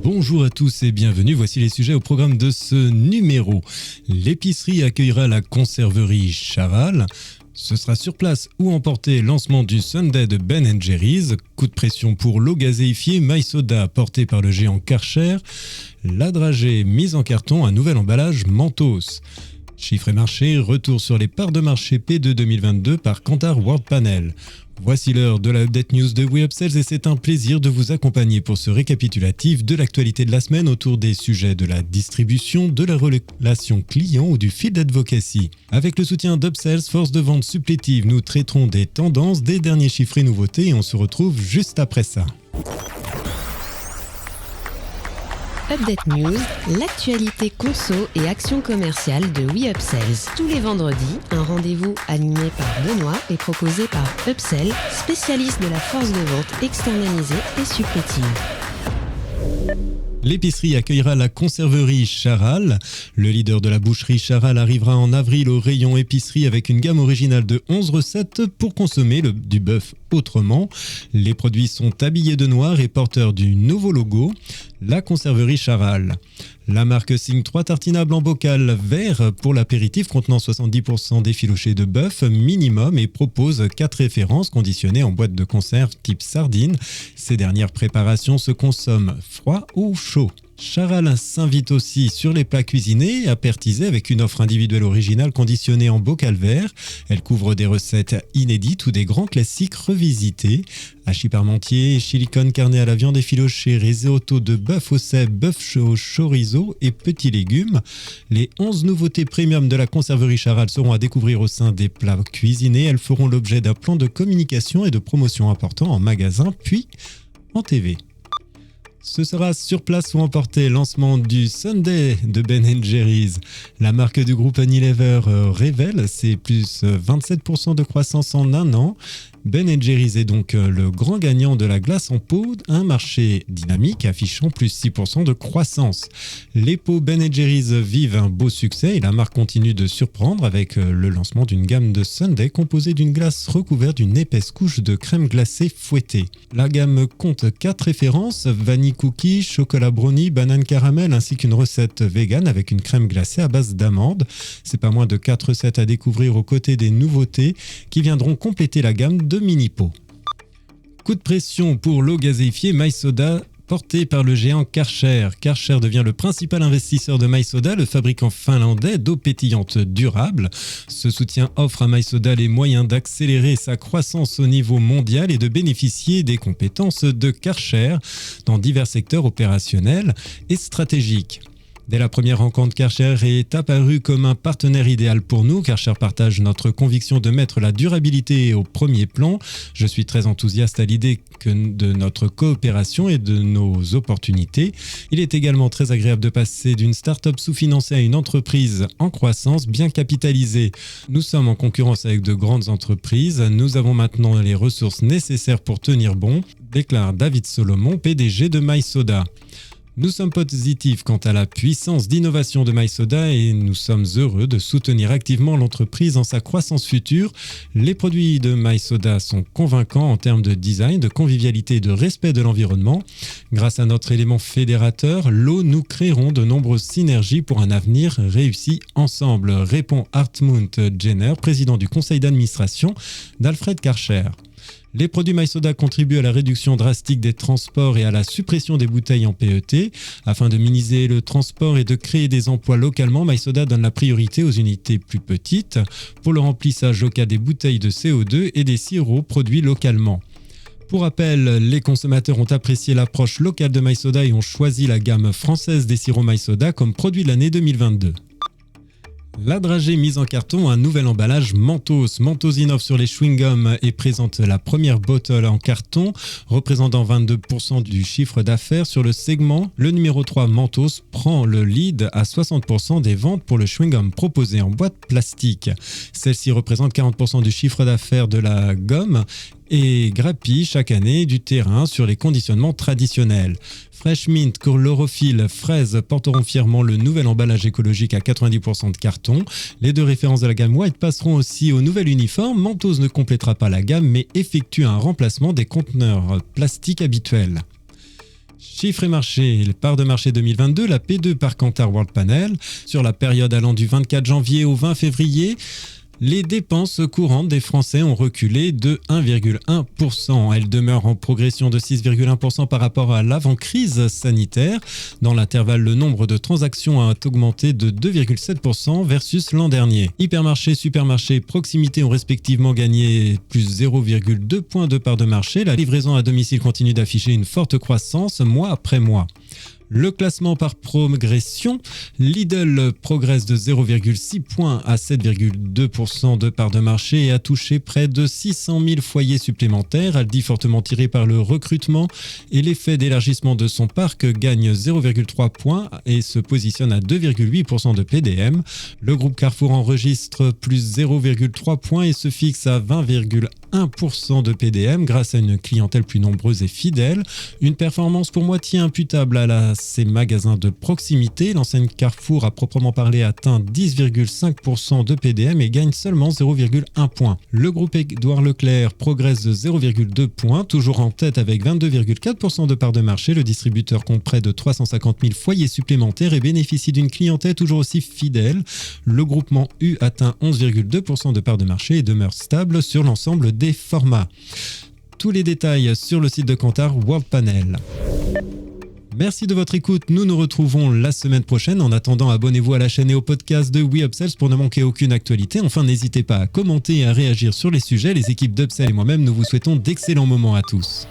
Bonjour à tous et bienvenue, voici les sujets au programme de ce numéro. L'épicerie accueillera la conserverie Charal. Ce sera sur place ou emporté lancement du Sundae de Ben & Jerry's. Coup de pression pour l'eau gazéifiée MySoda porté par le géant Karcher. La dragée mise en carton, un nouvel emballage Mentos. Chiffres et marché, retour sur les parts de marché P2 2022 par Kantar World Panel. Voici l'heure de la Update News de We Upsells et c'est un plaisir de vous accompagner pour ce récapitulatif de l'actualité de la semaine autour des sujets de la distribution, de la relation client ou du field advocacy. Avec le soutien d'Upsells, force de vente supplétive, nous traiterons des tendances, des derniers chiffres et nouveautés et on se retrouve juste après ça. Update News, l'actualité conso et action commerciale de We Upsells. Tous les vendredis, un rendez-vous animé par Benoît et proposé par Upsell, spécialiste de la force de vente externalisée et supplétive. L'épicerie accueillera la conserverie Charal. Le leader de la boucherie Charal arrivera en avril au rayon épicerie avec une gamme originale de 11 recettes pour consommer du bœuf autrement. Les produits sont habillés de noir et porteurs du nouveau logo, la conserverie Charal. La marque signe 3 tartinables en bocal vert pour l'apéritif contenant 70% d'effiloché de bœuf minimum et propose 4 références conditionnées en boîte de conserve type sardine. Ces dernières préparations se consomment froid ou chaud. Charal s'invite aussi sur les plats cuisinés, apertisés avec une offre individuelle originale conditionnée en bocal vert. Elle couvre des recettes inédites ou des grands classiques revisités. Hachis parmentier, chili con carne à la viande effilochée, risotto de bœuf au cèpe, bœuf au chorizo et petits légumes. Les 11 nouveautés premium de la conserverie Charal seront à découvrir au sein des plats cuisinés. Elles feront l'objet d'un plan de communication et de promotion important en magasin puis en TV. Ce sera sur place ou emporté, lancement du Sundae de Ben & Jerry's. La marque du groupe Unilever révèle ses plus 27% de croissance en un an. Ben & Jerry's est donc le grand gagnant de la glace en pot, un marché dynamique affichant plus 6% de croissance. Les pots Ben & Jerry's vivent un beau succès et la marque continue de surprendre avec le lancement d'une gamme de Sundae composée d'une glace recouverte d'une épaisse couche de crème glacée fouettée. La gamme compte 4 références, vanille cookie, chocolat brownie, banane caramel ainsi qu'une recette vegan avec une crème glacée à base d'amandes. C'est pas moins de 4 recettes à découvrir aux côtés des nouveautés qui viendront compléter la gamme de mini-pots. Coup de pression pour l'eau gazéifiée MySoda porté par le géant Karcher. Karcher devient le principal investisseur de MySoda, le fabricant finlandais d'eau pétillante durable. Ce soutien offre à MySoda les moyens d'accélérer sa croissance au niveau mondial et de bénéficier des compétences de Karcher dans divers secteurs opérationnels et stratégiques. Dès la première rencontre, Karcher est apparu comme un partenaire idéal pour nous. Karcher partage notre conviction de mettre la durabilité au premier plan. Je suis très enthousiaste à l'idée de notre coopération et de nos opportunités. Il est également très agréable de passer d'une start-up sous-financée à une entreprise en croissance bien capitalisée. Nous sommes en concurrence avec de grandes entreprises. Nous avons maintenant les ressources nécessaires pour tenir bon, déclare David Solomon, PDG de MySoda. Nous sommes positifs quant à la puissance d'innovation de MySoda et nous sommes heureux de soutenir activement l'entreprise dans sa croissance future. Les produits de MySoda sont convaincants en termes de design, de convivialité et de respect de l'environnement. Grâce à notre élément fédérateur, l'eau, nous créerons de nombreuses synergies pour un avenir réussi ensemble, répond Hartmut Jenner, président du conseil d'administration d'Alfred Karcher. Les produits MySoda contribuent à la réduction drastique des transports et à la suppression des bouteilles en PET. Afin de minimiser le transport et de créer des emplois localement, MySoda donne la priorité aux unités plus petites pour le remplissage au cas des bouteilles de CO2 et des sirops produits localement. Pour rappel, les consommateurs ont apprécié l'approche locale de MySoda et ont choisi la gamme française des sirops MySoda comme produit de l'année 2022. La dragée mise en carton, un nouvel emballage Mentos. Mentos innove sur les chewing-gums et présente la première bottle en carton, représentant 22% du chiffre d'affaires sur le segment. Le numéro 3, Mentos, prend le lead à 60% des ventes pour le chewing-gum proposé en boîte plastique. Celle-ci représente 40% du chiffre d'affaires de la gomme et grappille chaque année du terrain sur les conditionnements traditionnels. Fresh Mint, chlorophylle, fraise porteront fièrement le nouvel emballage écologique à 90% de carton. Les deux références de la gamme White passeront aussi au nouvel uniforme. Mentos ne complétera pas la gamme mais effectue un remplacement des conteneurs plastiques habituels. Chiffres et marchés, part de marché 2022, la P2 par Kantar Worldpanel. Sur la période allant du 24 janvier au 20 février, les dépenses courantes des Français ont reculé de 1,1%. Elles demeurent en progression de 6,1% par rapport à l'avant-crise sanitaire. Dans l'intervalle, le nombre de transactions a augmenté de 2,7% versus l'an dernier. Hypermarché, supermarché, proximité ont respectivement gagné plus 0,2 points de part de marché. La livraison à domicile continue d'afficher une forte croissance mois après mois. Le classement par progression, Lidl progresse de 0,6 points à 7,2% de part de marché et a touché près de 600 000 foyers supplémentaires. Aldi, fortement tiré par le recrutement et l'effet d'élargissement de son parc, gagne 0,3 points et se positionne à 2,8% de PDM. Le groupe Carrefour enregistre plus 0,3 points et se fixe à 20,1% de PDM grâce à une clientèle plus nombreuse et fidèle. Une performance pour moitié imputable à ses magasins de proximité. L'enseigne Carrefour a proprement parlé atteint 10,5% de PDM et gagne seulement 0,1 point. Le groupe Édouard Leclerc progresse de 0,2 points, toujours en tête avec 22,4% de part de marché. Le distributeur compte près de 350 000 foyers supplémentaires et bénéficie d'une clientèle toujours aussi fidèle. Le groupement U atteint 11,2% de part de marché et demeure stable sur l'ensemble des formats. Tous les détails sur le site de Kantar Worldpanel. Merci de votre écoute, nous nous retrouvons la semaine prochaine. En attendant, abonnez-vous à la chaîne et au podcast de WeUpsells pour ne manquer aucune actualité. Enfin, n'hésitez pas à commenter et à réagir sur les sujets. Les équipes d'Upsell et moi-même, nous vous souhaitons d'excellents moments à tous.